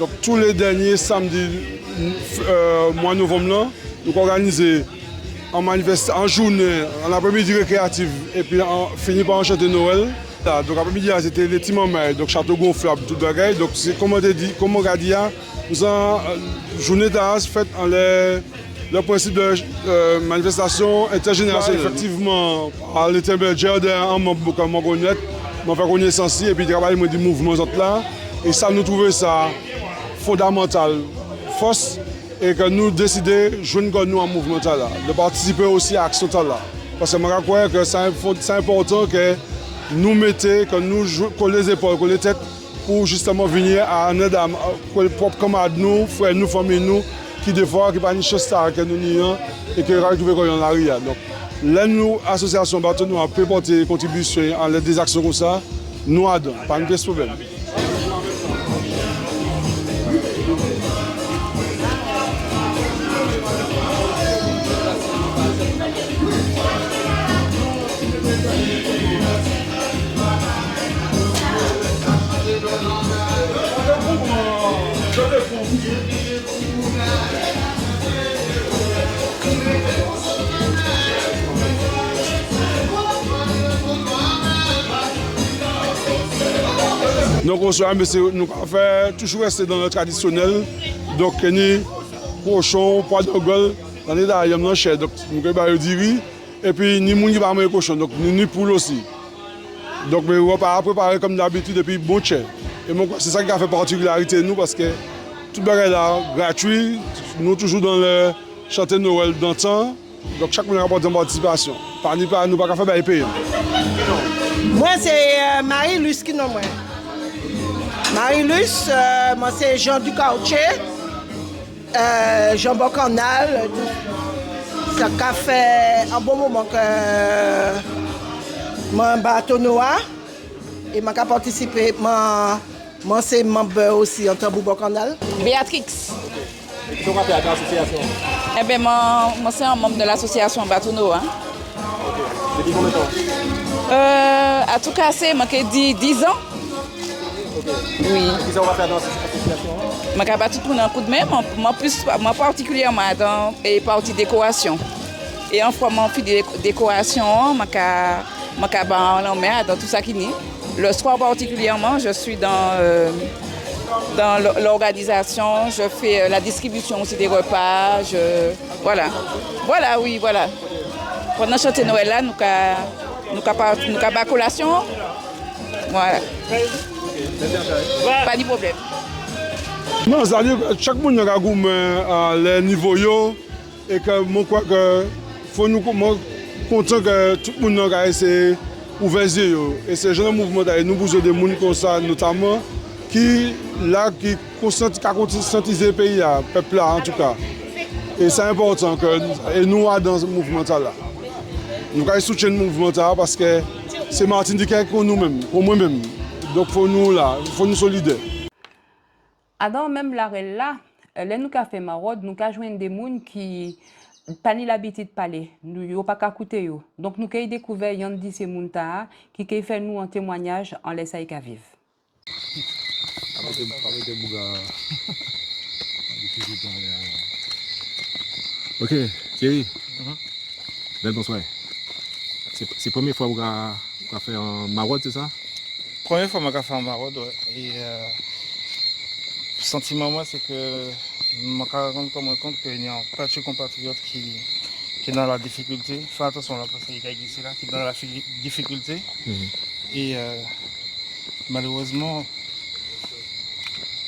Donc tous les derniers samedis, mois de novembre, nous organisons en journée, en après-midi récréative, et puis on finit par chanter Noël. Donc après-midi, c'était les petits mamans, donc château gonflable, tout bagaille. Donc c'est comme on dit, nous avons une journée faite en le principe de manifestation intergénérationnelle. Effectivement, à l'intermédiaire d'un membre comme Mongonette, on fait connaissance et puis travailler avec des mouvements là. Et ça, nous trouvons ça fondamental, force, et que nous décidons de joindre nous en mouvement là, de participer aussi à l'action là. Parce que je crois que c'est important que nous mettions, que nous collons les épaules, collons les têtes pour justement venir à un aide pour les propres camarades, nous, frères, nous, familles, nous, qui des fois, qui pas une chose que nous nions et que nous trouvons qu'on en arrive. Donc, là, nous, association Batonoa, peut porter contribution à des actions comme ça, nous aidons, pas de problème. Donc au soir, nous avons toujours rester dans le traditionnel. Donc ni cochon, poids de gueule, dans les d'ailleurs non cher. Donc nous avons du riz et puis ni moun qui va manger cochon, donc ni poule aussi. Donc on va préparer comme d'habitude et puis bon cher. Et c'est ça qui a fait particularité de nous parce que tout le monde là gratuit, nous toujours dans le chanter Noël d'antan. Donc chaque monde apporte une participation. Nous ne pouvons pas faire payer. Moi c'est Marie-Luce qui nomme. Marie-Luce, moi c'est Jean Ducauché, Jean Bocanal. Ça a fait un bon moment que je bateau noir et je suis participé. Moi c'est membre aussi en Tambou Bocanal. Béatrix. Qu'est-ce qu'on fait à l'association? Eh bien, moi c'est un membre de l'association Bateau Noir. Depuis combien de temps? À tout casser, j'ai dit 10 ans. Oui. Qu'est-ce qu'on va faire dans cette association? Je vais battre tout le monde un coup de main, moi particulièrement dans la partie décoration. Et en fois, je fais des décorations, je vais dans tout ça qui est. Le soir particulièrement, je suis dans l'organisation, je fais la distribution aussi des repas. Voilà. Voilà, oui, voilà. Pendant le chantier Noël, là, nous avons la collation. Voilà. Pas de problème. Non, c'est-à-dire que chaque monde a les niveaux et que je crois que faut nous content que tout le monde a essayé ouvert les yeux. Et ce genre de mouvement, nous besoin de monde comme ça, notamment, qui conscientise le pays, le peuple là en tout cas. Et c'est important que nous dans ce mouvement-là. Nous avons soutien le mouvement parce que c'est Martin Dicker pour nous-mêmes, pour moi-même. Donc il faut nous solidaires. Adam même l'arrêt là, là nous avons fait maraude, nous avons joint des gens qui n'ont pas l'habitude de parler, nous n'avons pas qu'à écouter. Donc nous avons découvert Yann dit ces gens qui ont fait nous un témoignage en laissant qu'à vivre. Ok, Thierry. Belle bonsoir. C'est la première fois que vous avez fait un maraude, c'est ça? Première fois que j'ai fait un maraude, ouais. Et le sentiment, moi, c'est que je me rends compte qu'il y a un paquet de compatriotes qui est dans la difficulté. Fais attention là, parce qu'il y a ici là qui est dans la difficulté. Et malheureusement,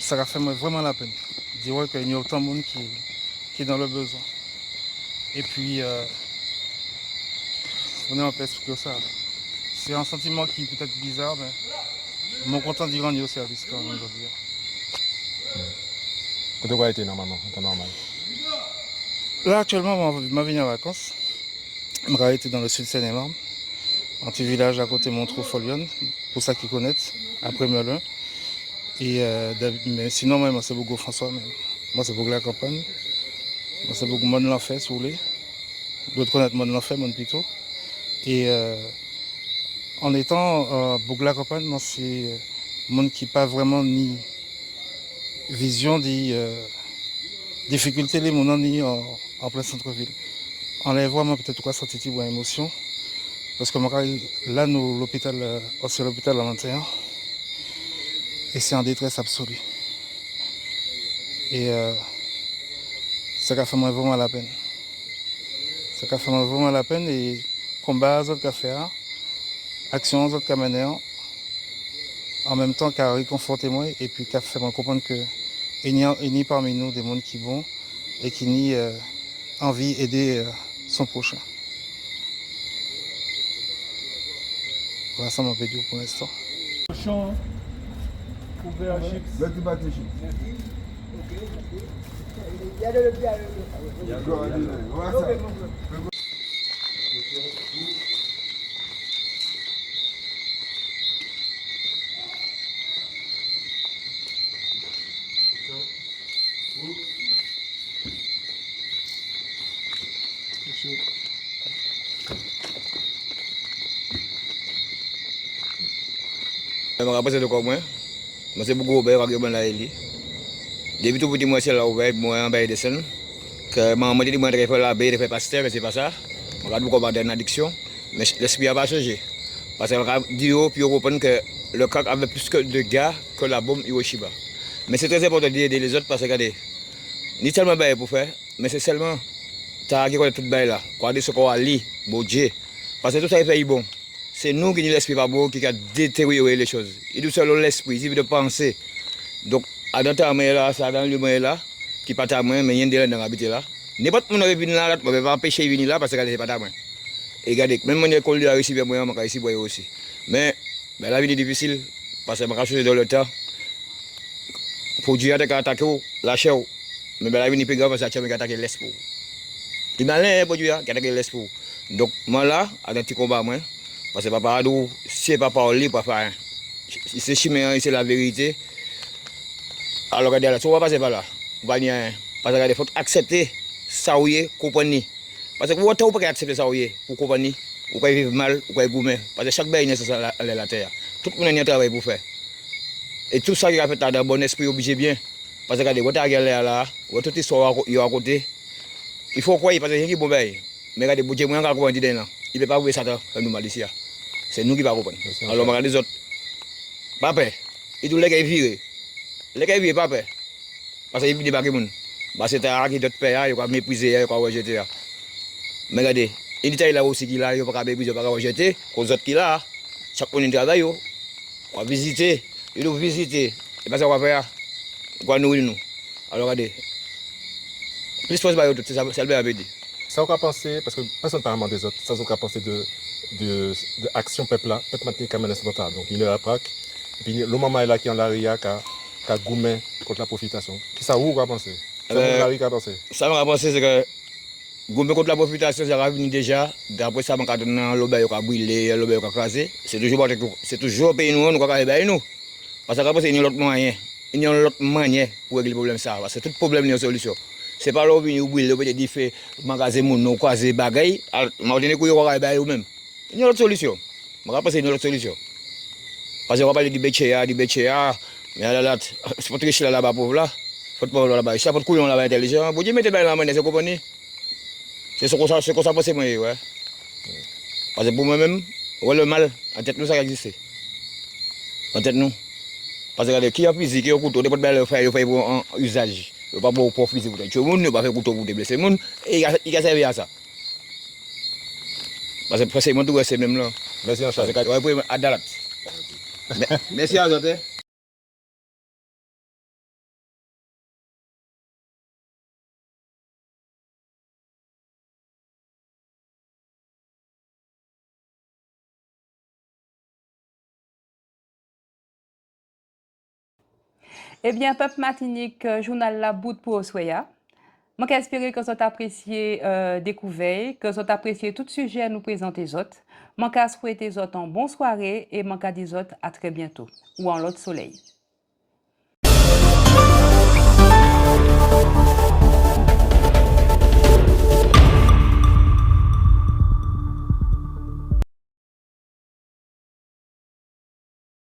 ça a fait vraiment la peine. Dire qu'il y a autant de monde qui est dans le besoin. Et puis, on est en paix que ça. C'est un sentiment qui est peut-être bizarre, mais je suis content d'y rendre au service quand même aujourd'hui. Quand tu as été normalement, en temps normal? Là, actuellement, je suis venu en vacances. Je été dans le sud Seine-et-Marne, un petit village à côté de Montreux-Folionne, pour ceux qui connaissent, après Melun. Et mais sinon, moi, c'est beaucoup François. Moi, c'est beaucoup la campagne. Moi, c'est beaucoup Mon L'Enfer, si vous voulez. D'autres connaissent Mon L'Enfer, Mon Pito. Et en étant beaucoup la campagne, moi, c'est un monde qui n'a pas vraiment ni vision des difficultés, les gens ni en plein centre-ville. On les voit, moi, peut-être quoi, sentir ou émotion. Parce que là, nous, l'hôpital, c'est l'hôpital à l'intérieur. Et c'est en détresse absolue. Et ça a fait vraiment la peine. Ça a fait vraiment la peine et combat aux autres cafés, action aux autres camionneurs, en même temps qu'à réconforter moi et puis qu'à faire comprendre que il y a parmi nous des gens qui vont et qui n'y envie d'aider son prochain. Voilà ça mon vidéo pour l'instant. Je me rappelle de quoi moi. Moi c'est beaucoup ouvert avec la Eli. Depuis tout petit moi c'est là ouvert moi en bas de scène. Que maman dit moi de faire la baie de faire pasteur mais c'est pas ça. On regarde beaucoup dans l'addiction mais l'esprit a pas changé. Parce qu'on a dit, puis on comprend que le CAC avait plus de gars que la bombe Hiroshima. Mais c'est très important d'aider les autres parce que, regardez, ni seulement pour faire, mais c'est seulement, tu as regardé tout là, quoi, ce qu'on a lu, bon Dieu. Parce que tout ça est fait bon. C'est nous qui n'avons l'esprit pas bon qui a détérioré les choses. Il nous seul l'esprit, il de penser. Donc, à dans ta main là, ça dans le main là, qui pas ta main, mais il y a des gens qui habitent là. N'importe qui qui vient là, on ne peut pas empêcher de venir là parce que c'est pas ta main. Et regardez, même si on a réussi à moi, on a réussi à aussi. Mais la vie est difficile parce que je suis choisi dans le temps. Pour Dieu attaquer la chair. Mais la vie n'est pas grave parce que tu as attaqué l'esprit. Il m'a l'air pour Dieu qui a attaqué l'esprit. Donc, moi là, à un petit combat, moi, parce que papa a dit, si papa parle, papa, c'est chimère, c'est la vérité. Alors, regardez, si on va passer par là, on va dire, parce qu'il faut accepter ça, comprendre. Parce que vous ne pouvez pas accepter ça pour comprendre, vous pouvez vivre mal, vous pouvez goumer. Parce que chaque bain est nécessaire à la terre. Tout le monde a un travail pour faire. Et tout ça qui a fait dans un bon esprit, obligé bien. Parce que regardez, vous avez là, vous avez toute l'histoire à côté. Il faut croire, parce que c'est un bon bain. Mais regardez, vous avez un gars qui là. Il ne peut pas ouvrir ça dans nous mal ici. C'est nous qui ne pouvons pas comprendre. Alors, regardez les autres. Papa, ils doivent les virer. Les gars ne pas peur. Parce qu'ils débarquent. C'est un qui d'autres pays, ils vont mépriser, ils vont rejeter. Mais regardez, il y a là aussi qui là, ils ne vont pas mépriser, ils vont rejeter. Les autres qui là, chaque fois qu'ils travaillent, ils vont visiter. Ils doivent visiter. Et pas ça qu'on va faire. On va nourrir nous. Alors regardez. Plus de choses, c'est ça le bien dit. Ça, on va penser, parce que personne ne parle des autres, ça, on va penser de action peuple là, peuple maintenant qui a donc il est à Prague, et puis le moment est là qui est en l'aria, qui a goumé contre la profitation. Qui ça, où on va penser? Ça, on va penser, c'est que goumé contre la profitation, ça va venir déjà, d'après ça, on va donner l'obéi qui a brûlé, l'obéi qui a crasé, c'est toujours pays nous, nous avons nous. Parce que c'est une autre moyen, il y a une autre manière pour régler le problème ça, parce que tout problème, il y a une solution. C'est pas là où vous brûlez, vous avez fait magasin, vous croisez bagaille, vous avez fait vous-même. Il y a une autre solution. Je pense qu'il y a une autre solution. Parce qu'on va parler du béchéa, mais là, c'est pas tricher là-bas, pauvre là. Faut pas là-bas. Si ça faut couillon là-bas intelligent, vous dites mettez bien la main, c'est comprenez. C'est ce qu'on ça pense moi, ouais. Parce que pour moi-même, le mal, en tête nous ça existe. En tête nous. Parce que qui a physique, qui a couteau, des pas le faire pour un usage. Il ne faut pas pour physique. Tout le monde ne va pas faire couteau pour te blesser. Et il a servi à ça. Parce que c'est mon tour, c'est même là. Merci, Anchal. Merci à vous. Eh bien, peuple Martinique, journal La Boute pour Oswaya. Je j'espère que vous avez apprécié découvert, que vous avez apprécié tout sujet à nous présenter les autres. Je souhaite aux autres une bonne soirée et je dis à très bientôt ou en l'autre soleil.